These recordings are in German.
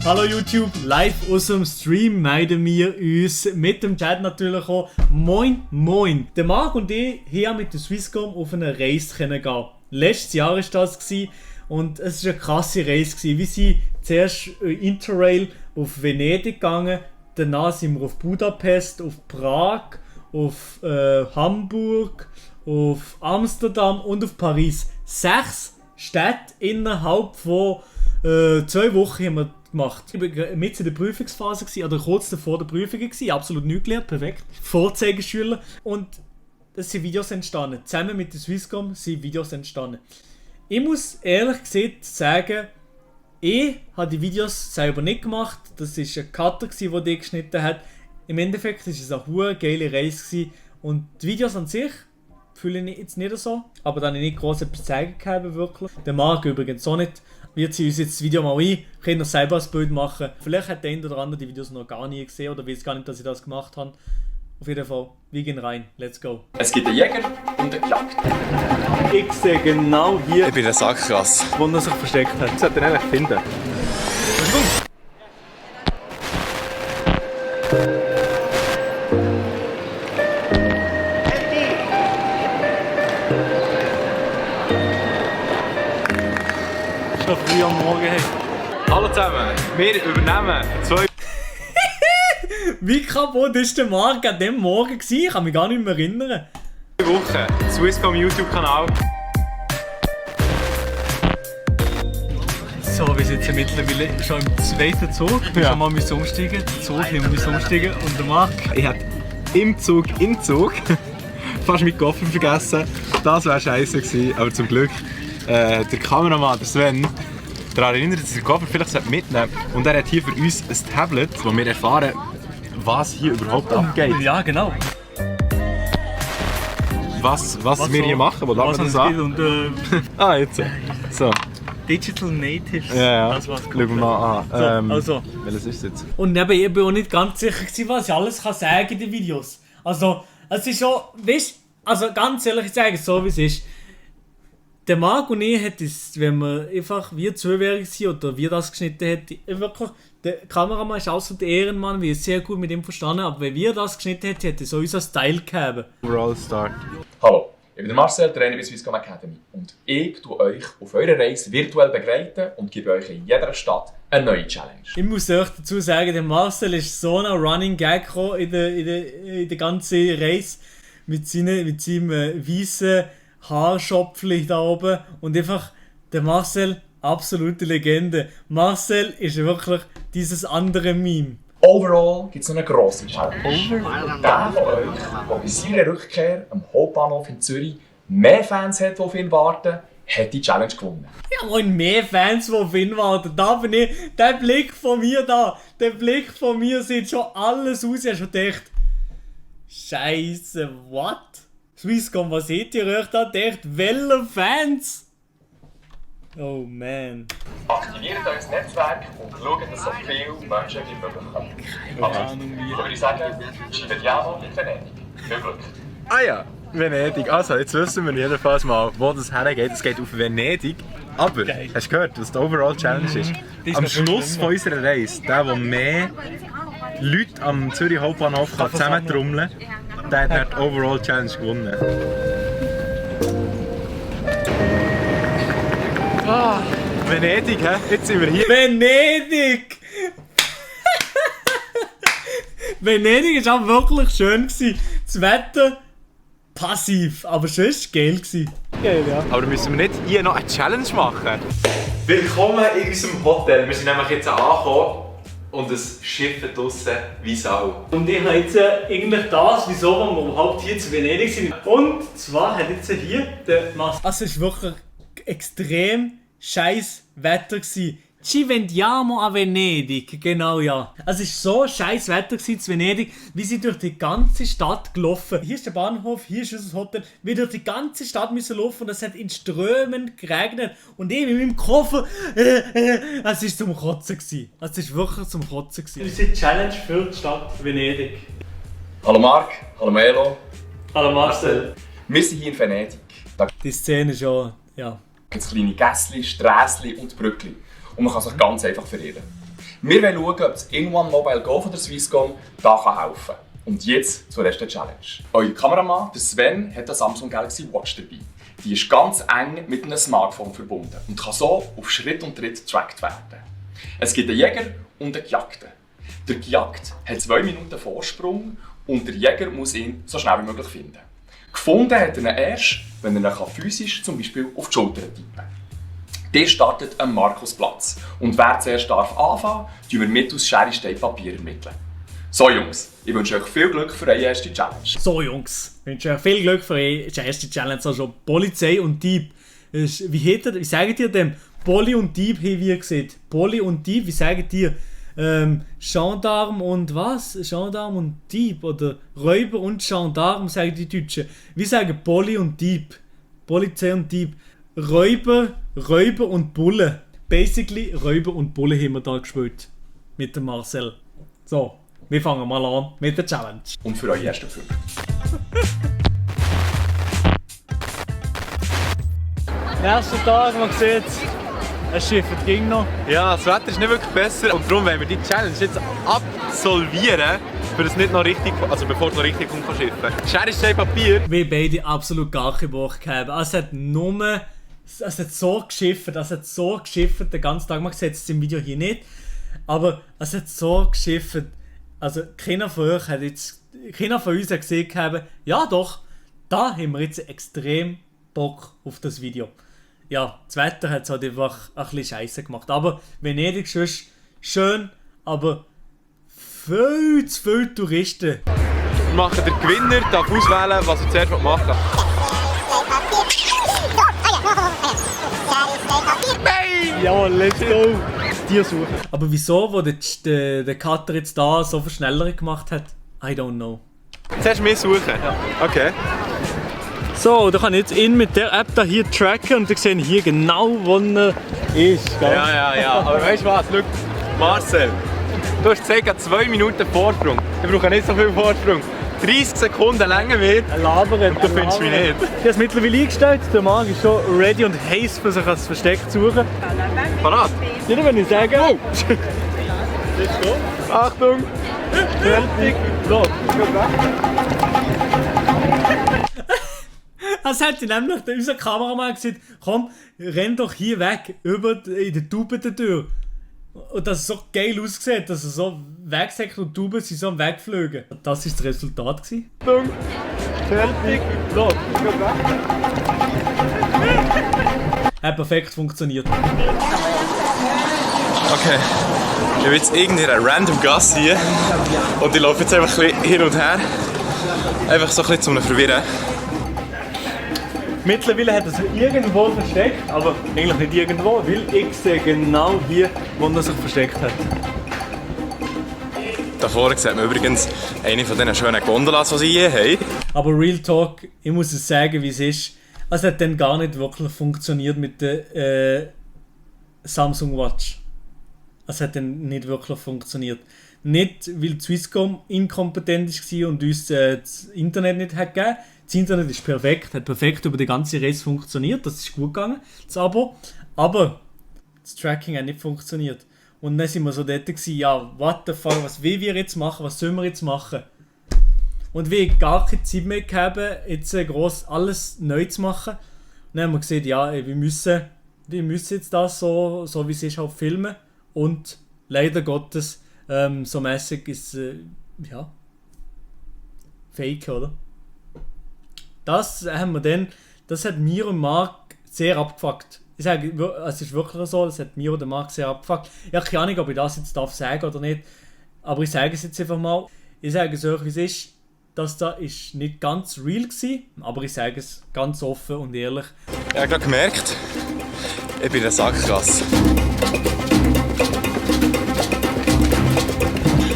Hallo YouTube, live aus dem Stream melden wir uns mit dem Chat natürlich auch. Moin, moin. Der Marc und ich haben mit der Swisscom auf eine Reise gehen. Letztes Jahr war das und es war eine krasse Reise. Wir sind zuerst Interrail auf Venedig gegangen, danach sind wir auf Budapest, auf Prag, auf Hamburg, auf Amsterdam und auf Paris. 6 Städte innerhalb von 2 Wochen haben wir gemacht. Ich war mit in der Prüfungsphase oder kurz davor der Prüfung, absolut nichts gelernt, perfekt. Vorzeigeschüler und es sind Videos entstanden. Zusammen mit der Swisscom sind Videos entstanden. Ich muss ehrlich gesagt sagen, ich habe die Videos selber nicht gemacht. Das war ein Cutter, der die geschnitten hat. Im Endeffekt war es eine geile Reise und die Videos an sich fühle ich jetzt nicht so, aber dann habe ich nicht groß etwas zeigen können, wirklich. Der Marc übrigens auch nicht. Wir ziehen uns jetzt das Video mal ein, können noch selber ein Bild machen. Vielleicht hat der eine oder andere die Videos noch gar nie gesehen oder weiß gar nicht, dass ich das gemacht habe. Auf jeden Fall, wir gehen rein. Let's go. Es gibt einen Jäger und eine Jagd. Ich sehe genau hier, Ich bin ein Sackkrass. wo er sich versteckt hat. Das sollte er eigentlich finden. Ist noch früh am Morgen. Hey. Hallo zusammen, wir übernehmen 2 Wie kaputt war der Marc an dem Morgen gewesen? Ich kann mich gar nicht mehr erinnern. Wochen. Swisscom YouTube-Kanal. So, wir sitzen mittlerweile schon im zweiten Zug. Wir Ja. haben mal umsteigen. Der Zug haben wir umsteigen. Und der Marc. Ich hätte im Zug fast meinen Koffer vergessen. Das wäre scheiße gewesen, aber zum Glück der Kameramann, der Sven, daran erinnert, dass er den Koffer vielleicht mitnehmen sollte. Und er hat hier für uns ein Tablet, wo wir erfahren, was hier überhaupt abgeht. Ja, genau. Was wir hier machen, wo lassen wir das an? Und Ah, jetzt. So. Digital Natives. Ja, Das war's. schauen wir mal an. So, also. Welches ist es jetzt? Und eben, ich bin auch nicht ganz sicher gewesen, was ich alles kann sagen in den Videos. Also, es ist schon, weißt, also ganz ehrlich, ich sage es so, wie es ist. Der Marc und ich hätten es, wenn wir einfach wir zwei wären oder wir das geschnitten hätten, wirklich, der Kameramann ist auch so der Ehrenmann, wir sind sehr gut mit ihm verstanden, aber wenn wir das geschnitten hätten, hätte so unser Style gehabt. Overall Start. Hallo, ich bin der Marcel, Trainer bei Swisscom Academy und ich tue euch auf eurer Reise virtuell begleiten und gebe euch in jeder Stadt eine neue Challenge. Ich muss euch dazu sagen, der Marcel ist so ein Running Gag gekommen in der ganzen Reise mit seinem weißen Haarschopfli da oben und einfach der Marcel, absolute Legende. Marcel ist wirklich dieses andere Meme. Overall gibt es noch eine grosse Challenge. Der von euch, der bei seiner Rückkehr am Hauptbahnhof in Zürich mehr Fans hat, die auf ihn warten, hat die Challenge gewonnen. Ja, moin, mehr Fans, die auf ihn warten. Da bin ich, der Blick von mir da, der Blick von mir sieht schon alles aus. Ich habe schon gedacht, Scheiße, what? Swisscom, was seht ihr euch da gedacht? Welche Fans? Oh man. Aktiviert euer Netzwerk und schaut, dass so viele Menschen wie möglich kommen. Also, so würde ich sagen, schreibt ja noch in Venedig. Viel Glück! Ah ja, Venedig. Also, jetzt wissen wir jedenfalls mal, wo das hergeht. Es geht auf Venedig. Aber, Geil. hast du gehört, was die Overall Challenge ist? ist Am noch viel Schluss schlimmer. von unserer Reise, der mehr Leute am Zürich Hauptbahnhof kann zusammentrommeln kann, der hat die Overall Challenge gewonnen. Ah, Venedig, hä? Jetzt sind wir hier. Venedig! Venedig war auch wirklich schön. Das Wetter passiv, aber sonst geil. Geil, ja. Aber müssen wir nicht hier noch eine Challenge machen? Willkommen in unserem Hotel. Wir sind nämlich jetzt angekommen und es schifft draussen wie Sau. Und ich habe jetzt eigentlich das, wieso wir überhaupt hier zu Venedig sind. Und zwar hat jetzt hier der Mas. Also es war wirklich extrem scheiß Wetter gewesen. Ci vendiamo a Venedig, genau ja. Also es war so scheiß Wetter gewesen zu Venedig, wie sie durch die ganze Stadt gelaufen. Hier ist der Bahnhof, hier ist unser Hotel. Wir durch die ganze Stadt müssen laufen und es hat in Strömen geregnet. Und ich mit meinem Koffer, es war zum Kotzen gewesen. Es war wirklich zum Kotzen gewesen. Das ist die Challenge für die Stadt Venedig. Hallo Marc, hallo Melo. Hallo Marcel. Wir sind hier in Venedig. Da Die Szene ist schon, ja. gibt es kleine Gässchen, Strässchen und Brückchen. Und man kann sich ganz einfach verirren. Wir wollen schauen, ob das In-One Mobile Go von der Swisscom da helfen kann. Und jetzt zur letzten Challenge. Euer Kameramann, der Sven, hat eine Samsung Galaxy Watch dabei. Die ist ganz eng mit einem Smartphone verbunden und kann so auf Schritt und Tritt getrackt werden. Es gibt einen Jäger und einen Gejagten. Der Gejagte hat 2 Minuten Vorsprung und der Jäger muss ihn so schnell wie möglich finden. Gefunden hat er ihn erst, wenn er ihn physisch zum Beispiel auf die Schulter tippen kann. Der startet am Markusplatz. Und wer zuerst anfangen darf, tun wir mittels Schere, Stein, Papier ermitteln. So Jungs, ich wünsche euch viel Glück für eure erste Challenge. So Jungs, ich wünsche euch viel Glück für eure erste Challenge. Also Polizei und Dieb. Wie sagt ihr dem? Poli und Dieb, wie ihr seht. Poli und Dieb, wie sagt ihr? Gendarm und was? Gendarm und Dieb oder Räuber und Gendarm, sagen die Deutschen. Wir sagen Poli und Dieb. Polizei und Dieb. Räuber und Bulle. Basically Räuber und Bulle haben wir da gespielt. Mit dem Marcel. So, wir fangen mal an mit der Challenge. Und für eure ersten Punkte. Nächster Tag, man sieht es schifft ging noch. Ja, das Wetter ist nicht wirklich besser und darum wollen wir die Challenge jetzt absolvieren, für es nicht noch richtig, also bevor es noch richtig kommt von Schiffen. Schere, Stein, Papier. Wir beide absolut gar keine Woche gehabt. Es hat so geschifft, den ganzen Tag. Man sieht es im Video hier nicht, aber es hat so geschifft. Also keiner von uns hat gesehen gehabt, ja doch, da haben wir jetzt extrem Bock auf das Video. Ja, das Wetter hat es halt einfach ein bisschen scheisse gemacht. Aber Venedig ist schön, aber viel zu viele Touristen. Wir machen den Gewinner, darf auswählen, was er zuerst machen will. Nein! Jawohl, let's go! Tier suchen. Aber wieso, wo der Cutter jetzt da so viel schneller gemacht hat? I don't know. Zuerst mich suchen? Ja. Okay. So, da kann ich jetzt ihn mit der App da hier tracken und wir sehen hier genau, wo er ist. Gell? Ja. Aber weißt du was? Schau, Marcel, du hast ca. 2 Minuten Vorsprung. Ich brauche nicht so viel Vorsprung. 30 Sekunden länger wird. Labern. Du findest mich nicht. Ich habe es mittlerweile eingestellt. Der Mann ist schon ready und heiß, für sich als Versteck zu suchen. Parat? Nicht, wenn ich sage. Oh. Let's go. Achtung! Fertig. So. Das hätte nämlich unser Kameramann gesagt, komm, renn doch hier weg, in der Tube der Tür. Und das so geil aussieht, dass er so wegsäckt und die Tuben sind so am Wegfliegen. Das war das Resultat. Achtung! Fertig! So. Hat perfekt funktioniert. Okay, ich bin jetzt irgendeine random Gasse hier und ich laufe jetzt einfach ein bisschen hin und her. Einfach so ein bisschen zum Verwirren. Mittlerweile hat er sich irgendwo versteckt, aber eigentlich nicht irgendwo, weil ich sehe genau hier, wo er sich versteckt hat. Da vorne sieht man übrigens eine von diesen schönen Gondolas, die sie hier haben. Aber Real Talk, ich muss es sagen, wie es ist. Es hat dann gar nicht wirklich funktioniert mit der Samsung Watch. Es hat dann nicht wirklich funktioniert. Nicht, weil die Swisscom inkompetent war und uns das Internet nicht hat gegeben. Das Internet ist perfekt, hat perfekt über die ganze Reise funktioniert, das ist gut gegangen, das Abo. Aber das Tracking hat nicht funktioniert. Und dann sind wir so dort gewesen, ja, what the fuck, was wollen wir jetzt machen, was sollen wir jetzt machen? Und wir haben gar keine Zeit mehr gehabt, jetzt gross alles neu zu machen. Und dann haben wir gesagt, ja, wir müssen jetzt das so wie es ist, auch filmen. Und leider Gottes, so mäßig ist ja, fake, oder? Das hat mir und Marc sehr abgefuckt. Ich sage, es ist wirklich so, das hat mir und Marc sehr abgefuckt. Ich habe keine Ahnung, ob ich das jetzt sagen darf oder nicht. Aber ich sage es jetzt einfach mal. Ich sage es euch, wie es ist. Das da ist nicht ganz real gewesen, aber ich sage es ganz offen und ehrlich. Ich habe gerade gemerkt, ich bin in der Sackgasse.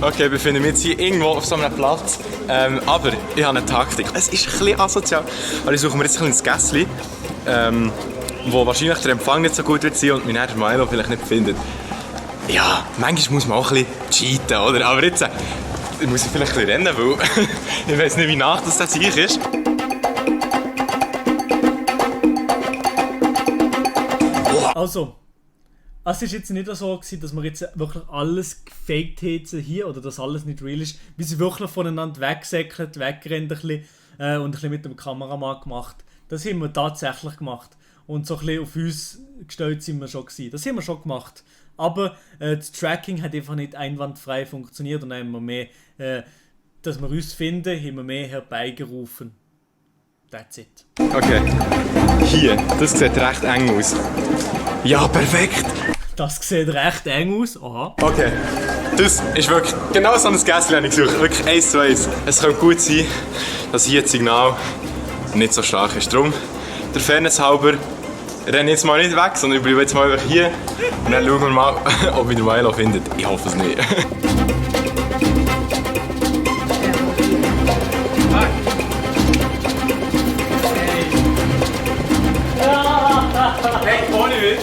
Okay, ich befinde mich jetzt hier irgendwo auf so einem Platz. Aber ich habe eine Taktik. Es ist ein bisschen asozial. Aber ich suche mir jetzt ein kleines Gässchen, wo wahrscheinlich der Empfang nicht so gut wird sein und mich der Milo vielleicht nicht findet. Ja, manchmal muss man auch ein bisschen cheaten, oder? Aber jetzt muss ich vielleicht ein bisschen rennen, weil ich weiß nicht, wie nach das sicher ist. Also, Es war jetzt nicht so gewesen, dass wir jetzt wirklich alles gefaked hätten hier oder dass alles nicht real ist. Wir sind wirklich voneinander weggesäckelt, weggerannt ein bisschen, und ein bisschen mit dem Kameramann gemacht. Das haben wir tatsächlich gemacht. Und so ein bisschen auf uns gestellt sind wir schon gewesen. Das haben wir schon gemacht. Aber das Tracking hat einfach nicht einwandfrei funktioniert und dann haben wir mehr, dass wir uns finden, haben wir mehr herbeigerufen. That's it. Okay. Hier, das sieht recht eng aus. Ja, perfekt! Das sieht recht eng aus. Aha. Okay. Das ist wirklich genau so ein Gässchen, habe ich gesucht. Wirklich 1 zu 1. Es könnte gut sein, dass hier das Signal nicht so stark ist. Darum, der Fairness halber, renne jetzt mal nicht weg, sondern ich bleibe jetzt mal einfach hier. Und dann schauen wir mal, ob ihr den Milo findet. Ich hoffe es nicht. Hey, ohne Witz.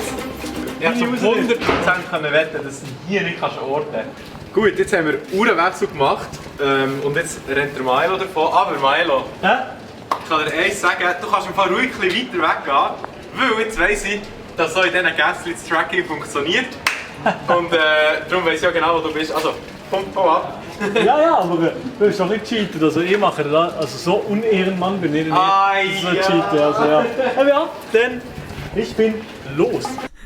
Ich hätte zu 100% wetten, dass du hier nicht orten kannst. Gut, jetzt haben wir einen Uhrenwechsel gemacht und jetzt rennt der Milo davon. Aber Milo, ich kann dir eins sagen, du kannst im Fall ruhig ein bisschen weiter weggehen, weil jetzt weiss ich, dass so in diesen Gässchen das Tracking funktioniert. Und darum weiss ich ja genau, wo du bist. Also, komm ab. Ja, aber du bist doch nicht cheaten. Also ich mache das, also so unehrenmann bin ich nicht. Das ist nicht cheaten, also ja. Aber ja, dann, ich bin los.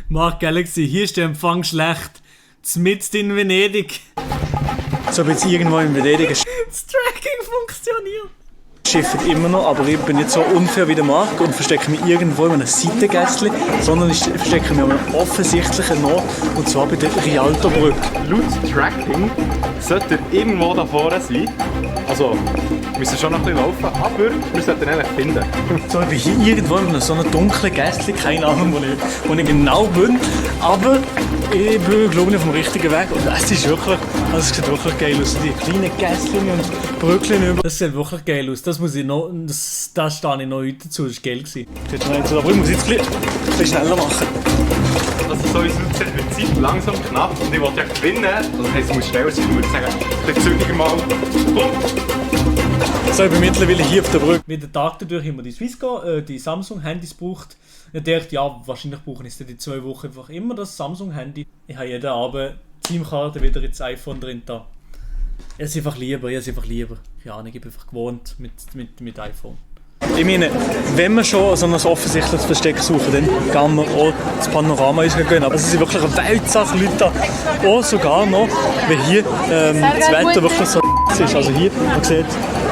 Mark Galaxy, hier ist der Empfang schlecht. Mitten in Venedig. So wie jetzt irgendwo in Venedig. Das Tracking funktioniert. Schifft immer noch, aber ich bin nicht so unfair wie der Marc und verstecke mich irgendwo in einem Seitengässchen, sondern ich verstecke mich an einem offensichtlichen Ort, und zwar bei der Rialto-Brücke. Laut Tracking sollte er irgendwo da vorne sein. Also, wir müssen schon noch ein bisschen laufen, aber wir sollten ihn eigentlich finden. So, ich bin hier irgendwo in so einem dunklen Gässchen, keine Ahnung, wo ich genau bin, aber ich bin, glaube ich, auf dem richtigen Weg und es ist wirklich, also es sieht wirklich geil aus, die kleinen Gässchen und Brückchen über. Das sieht wirklich geil aus. Das muss ich noch, das stehe ich noch heute dazu. Das war geil. Aber ich muss jetzt ein bisschen schneller machen. Also so wie es aussieht, wird die Zeit langsam knapp und ich wollte ja gewinnen. Das heisst, es muss schneller sein, ich würde sagen, ein bisschen zügiger mal. So, ich bin mittlerweile hier auf der Brücke. Mit den Tag dadurch haben wir die Swisscom, die Samsung-Handys gebraucht. Ich dachte, ja, wahrscheinlich brauche ich in 2 Wochen einfach immer das Samsung-Handy. Ich habe jeden Abend die SIM-Karte wieder ins iPhone drin da. Ich habe es einfach lieber. Keine Ahnung, ich bin einfach gewohnt mit iPhone. Ich meine, wenn wir schon so ein offensichtliches Versteck suchen, dann gehen wir auch das Panorama gehen. Aber es sind wirklich eine Weltsache Leute da. Auch sogar noch, weil hier das Wetter wirklich so ist. Also hier, man sieht,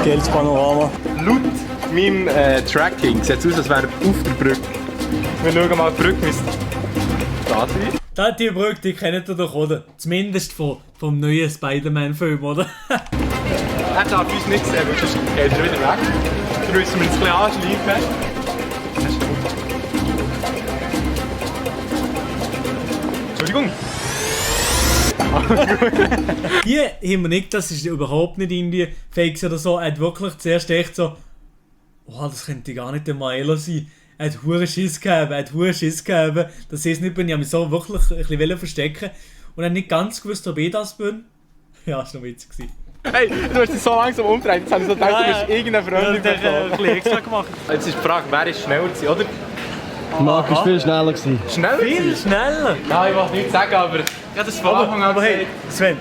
geiles Panorama. Laut meinem Tracking sieht es aus, als wäre er auf der Brücke. Wir schauen mal, die Brücke müsste da sein. Die Brücke, die kennt ihr doch, oder? Zumindest vom neuen Spider-Man-Film, oder? Er darf uns nicht sehen, weil sonst geht er wieder weg. Dann müssen wir uns ein bisschen anschleifen. Entschuldigung. Hier haben wir nicht, das ist überhaupt nicht irgendwie Fakes oder so. Er hat wirklich zuerst echt so, oh, das könnte gar nicht der Milo sein. Er hat hure Schiss gehabt, dass ich es nicht bin. Ich habe mich so wirklich ein bisschen verstecken und er hat nicht ganz gewusst, ob ich das bin. Ja, das war noch witzig. Hey, du hast dich so langsam umgedreht, jetzt habe ich so gedacht, du bist irgendeine Freundin ein bisschen extra gemacht. Jetzt ist die Frage, wer ist schneller gewesen, oder? Marc war viel schneller gewesen. Schneller? Viel schneller! Ja, ich wollte nichts sagen, aber ja, das von Anfang an Aber hey, Sven,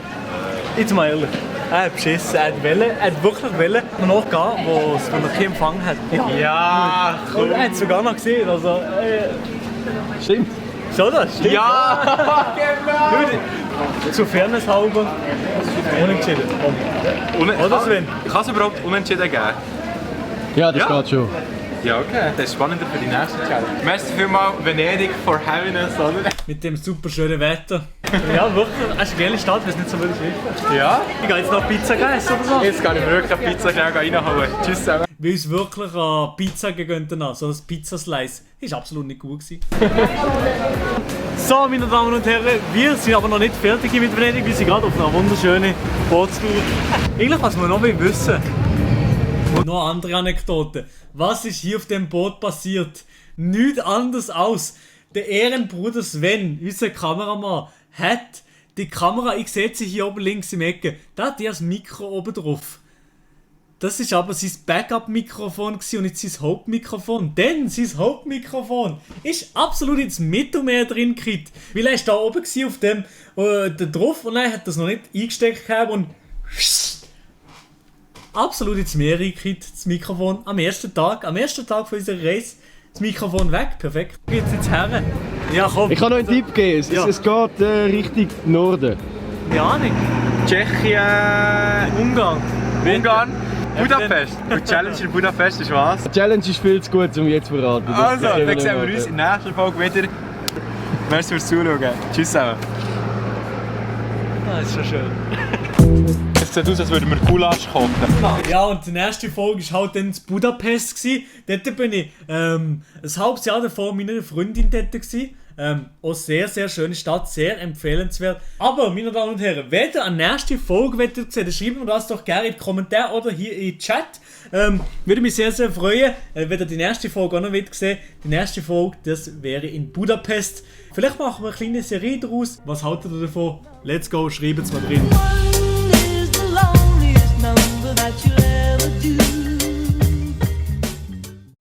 jetzt mal ehrlich. Er hat beschissen, er hat wirklich wollen nachgehen, wo es noch keinen Empfang hat. Ja, Und er hat es sogar noch gesehen, also... Stimmt. So, das stimmt. Ja! Zu Fairness halber, unentschieden. Oder Sven? Kann es überhaupt unentschieden geben? Ja, das geht schon. Ja, okay. Das ist spannender für die nächste Challenge. Merci vielmals, Venedig, for having us, oder? Mit dem super schönen Wetter. Ja, wirklich, es ist eine geile Stadt, wenn es nicht so würde schiffen. Ja? Ich gehe jetzt noch Pizza essen oder so. Jetzt kann ich wirklich eine Pizza schnell reinholen. Tschüss zusammen. Weil uns wirklich an Pizza gegönnt haben. So das Pizzaslice war absolut nicht gut gewesen. So, meine Damen und Herren, wir sind aber noch nicht fertig hier mit Venedig. Wir sind gerade auf einer wunderschönen Bootstour. Eigentlich, was wir noch wissen und noch andere Anekdoten. Was ist hier auf dem Boot passiert? Nichts anderes aus. Der Ehrenbruder Sven, unser Kameramann, hat die Kamera, ich sehe sie hier oben links im Ecke, da hat das Mikro oben drauf. Das ist aber sein Backup-Mikrofon und nicht sein Hauptmikrofon. Denn sein Hauptmikrofon ist absolut ins Mittelmeer drin gekriegt. Weil er ist da oben auf dem da drauf und er hat das noch nicht eingesteckt gehabt und absolut ins Meer reingekriegt, das Mikrofon. Am ersten Tag von unserer Reise, das Mikrofon weg. Perfekt. Jetzt her. Ja, komm. Ich kann noch einen Tipp geben. Es geht Richtung Norden. Ja, Ahnung. Tschechien, Ungarn. Ungarn, Budapest. Die Challenge in Budapest ist was? Die Challenge ist viel zu gut, um jetzt zu verraten. Also, dann sehen wir uns in der nächsten Folge wieder. Merci fürs Zuschauen. Tschüss zusammen. Das ist schon schön. Es sieht aus, als würden wir Gulasch kochen. Ja, und die nächste Folge war halt dann in Budapest. Dort bin ich ein halbes Jahr davor mit meiner Freundin dort. Auch sehr, sehr schöne Stadt, sehr empfehlenswert. Aber, meine Damen und Herren, wenn ihr eine nächste Folge sehen wollt, dann schreibt mir das doch gerne in die Kommentare oder hier in den Chat. Würde mich sehr, sehr freuen, wenn ihr die nächste Folge auch noch sehen wollt. Die nächste Folge, das wäre in Budapest. Vielleicht machen wir eine kleine Serie daraus. Was haltet ihr davon? Let's go, schreibt es mal drin.